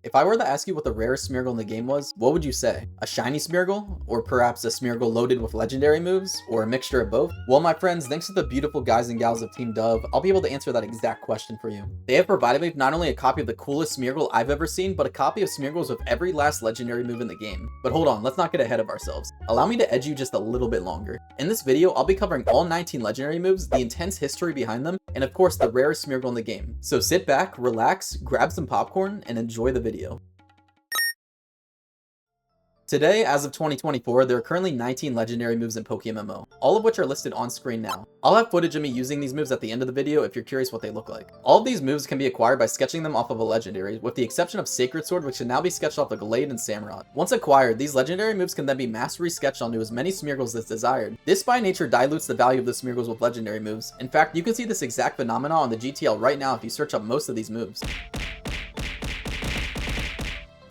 If I were to ask you what the rarest Smeargle in the game was, what would you say? A shiny Smeargle? Or perhaps a Smeargle loaded with legendary moves? Or a mixture of both? Well, my friends, thanks to the beautiful guys and gals of Team Dove, I'll be able to answer that exact question for you. They have provided me with not only a copy of the coolest Smeargle I've ever seen, but a copy of Smeargles with every last legendary move in the game. But hold on, let's not get ahead of ourselves. Allow me to edge you just a little bit longer. In this video, I'll be covering all 19 legendary moves, the intense history behind them, and of course the rarest Smeargle in the game. So sit back, relax, grab some popcorn, and enjoy the video. Today, as of 2024, there are currently 19 legendary moves in PokeMMO, all of which are listed on screen now. I'll have footage of me using these moves at the end of the video if you're curious what they look like. All of these moves can be acquired by sketching them off of a legendary, with the exception of Sacred Sword, which can now be sketched off the Glade and Samurott. Once acquired, these legendary moves can then be mass resketched onto as many Smeargles as desired. This by nature dilutes the value of the Smeargles with legendary moves. In fact, you can see this exact phenomena on the GTL right now if you search up most of these moves.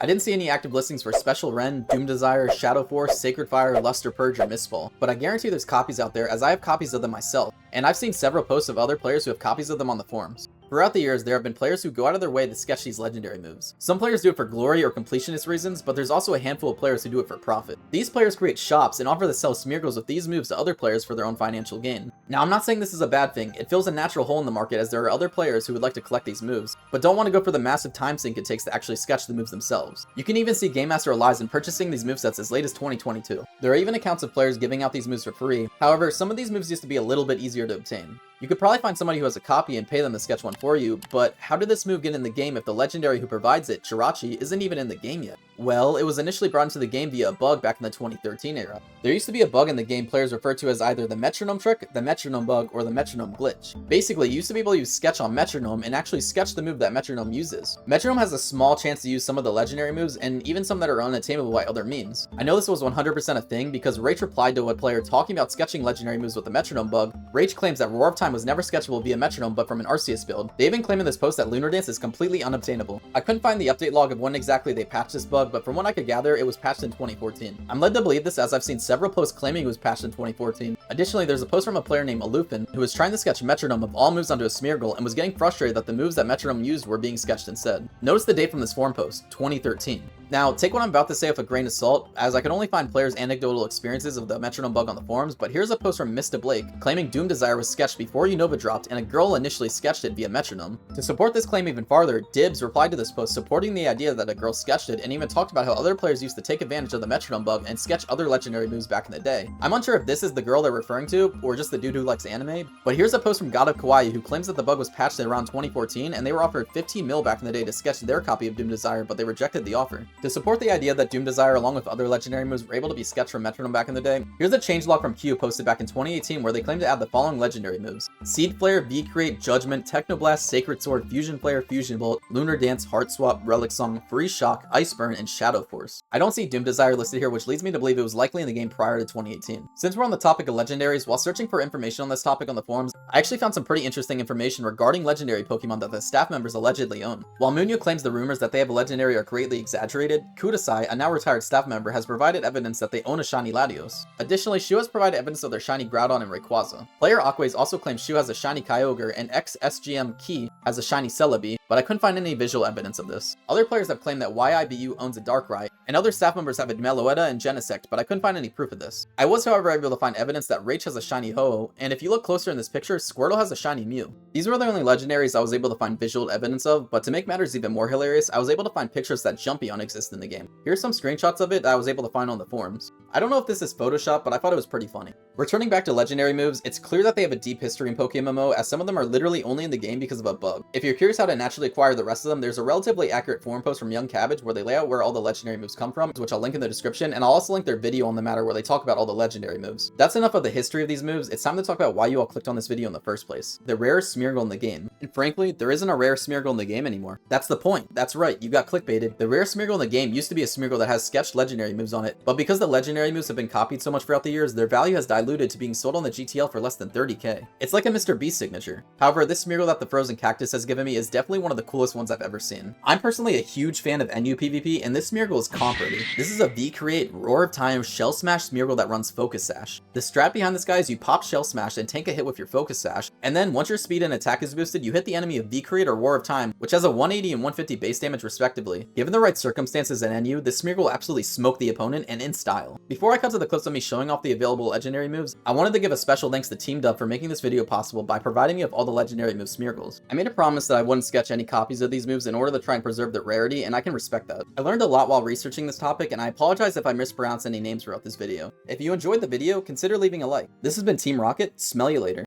I didn't see any active listings for Special Ren, Doom Desire, Shadow Force, Sacred Fire, Luster Purge, or Mistfall, but I guarantee there's copies out there as I have copies of them myself, and I've seen several posts of other players who have copies of them on the forums. Throughout the years, there have been players who go out of their way to sketch these legendary moves. Some players do it for glory or completionist reasons, but there's also a handful of players who do it for profit. These players create shops and offer to sell Smeargles with these moves to other players for their own financial gain. Now, I'm not saying this is a bad thing. It fills a natural hole in the market as there are other players who would like to collect these moves, but don't want to go for the massive time sink it takes to actually sketch the moves themselves. You can even see Game Master Eliza purchasing these movesets as late as 2022. There are even accounts of players giving out these moves for free. However, some of these moves used to be a little bit easier to obtain. You could probably find somebody who has a copy and pay them to sketch one for you, but how did this move get in the game if the legendary who provides it, Jirachi, isn't even in the game yet? Well, it was initially brought into the game via a bug back in the 2013 era. There used to be a bug in the game players referred to as either the metronome trick, the metronome bug, or the metronome glitch. Basically, you used to be able to use sketch on metronome and actually sketch the move that metronome uses. Metronome has a small chance to use some of the legendary moves and even some that are unattainable by other means. I know this was 100% a thing because Rach replied to a player talking about sketching legendary moves with the metronome bug. Rach claims that Roar of Time was never sketchable via metronome but from an Arceus build. They even claim in this post that Lunar Dance is completely unobtainable. I couldn't find the update log of when exactly they patched this bug, but from what I could gather, it was patched in 2014. I'm led to believe this as I've seen several posts claiming it was patched in 2014. Additionally, there's a post from a player named Alufin who was trying to sketch metronome of all moves onto a Smeargle and was getting frustrated that the moves that metronome used were being sketched instead. Notice the date from this forum post, 2013. Now, take what I'm about to say with a grain of salt, as I can only find players' anecdotal experiences of the metronome bug on the forums, but here's a post from Mr. Blake claiming Doom Desire was sketched before Unova dropped and a girl initially sketched it via metronome. To support this claim even farther, Dibs replied to this post supporting the idea that a girl sketched it and even talked about how other players used to take advantage of the metronome bug and sketch other legendary moves back in the day. I'm unsure if this is the girl they're referring to, or just the dude who likes anime, but here's a post from God of Kawaii who claims that the bug was patched in around 2014 and they were offered 15 mil back in the day to sketch their copy of Doom Desire, but they rejected the offer. To support the idea that Doom Desire along with other legendary moves were able to be sketched from metronome back in the day, here's a changelog from Q posted back in 2018 where they claim to add the following legendary moves: Seed Flare, V-Create, Judgment, Technoblast, Sacred Sword, Fusion Flare, Fusion Bolt, Lunar Dance, Heart Swap, Relic Song, Freeze Shock, Ice Burn, and Shadow Force. I don't see Doom Desire listed here, which leads me to believe it was likely in the game prior to 2018. Since we're on the topic of legendaries, while searching for information on this topic on the forums, I actually found some pretty interesting information regarding legendary Pokemon that the staff members allegedly own. While Munyo claims the rumors that they have a legendary are greatly exaggerated, Kudasai, a now retired staff member, has provided evidence that they own a shiny Latios. Additionally, Shu has provided evidence of their shiny Groudon and Rayquaza. Player Aquays also claims Shu has a shiny Kyogre and ex-SGM Key has a shiny Celebi, but I couldn't find any visual evidence of this. Other players have claimed that YIBU owns a Darkrai, and other staff members have Meloetta and Genesect, but I couldn't find any proof of this. I was, however, able to find evidence that Rach has a shiny Ho-Oh, and if you look closer in this picture, Squirtle has a shiny Mew. These were the only legendaries I was able to find visual evidence of, but to make matters even more hilarious, I was able to find pictures that Jumpion exist in the game. Here's some screenshots of it that I was able to find on the forums. I don't know if this is Photoshop, but I thought it was pretty funny. Returning back to legendary moves, it's clear that they have a deep history in PokeMMO, as some of them are literally only in the game because of a bug. If you're curious how to naturally acquire the rest of them, there's a relatively accurate forum post from Young Cabbage where they lay out where all the legendary moves come from, which I'll link in the description, and I'll also link their video on the matter where they talk about all the legendary moves. That's enough of the history of these moves. It's time to talk about why you all clicked on this video in the first place. The rarest Smeargle in the game. And frankly, there isn't a rare Smeargle in the game anymore. That's the point. That's right, you got clickbaited. The rarest Smeargle in the game used to be a Smeargle that has sketched legendary moves on it, but because the legendary legendary moves have been copied so much throughout the years, their value has diluted to being sold on the GTL for less than 30k. It's like a Mr. Beast signature. However, this Smeargle that the TheFrozenCactus has given me is definitely one of the coolest ones I've ever seen. I'm personally a huge fan of NU PvP, and this Smeargle is comp ready. This is a V-Create Roar of Time Shell Smash Smeargle that runs Focus Sash. The strat behind this guy is you pop Shell Smash and tank a hit with your Focus Sash, and then once your speed and attack is boosted, you hit the enemy of V-Create or Roar of Time, which has a 180 and 150 base damage respectively. Given the right circumstances in NU, this Smeargle will absolutely smoke the opponent and in style. Before I cut to the clips of me showing off the available legendary moves, I wanted to give a special thanks to Team Dub for making this video possible by providing me with all the legendary move Smeargles. I made a promise that I wouldn't sketch any copies of these moves in order to try and preserve their rarity, and I can respect that. I learned a lot while researching this topic, and I apologize if I mispronounced any names throughout this video. If you enjoyed the video, consider leaving a like. This has been Team Rocket, smell you later.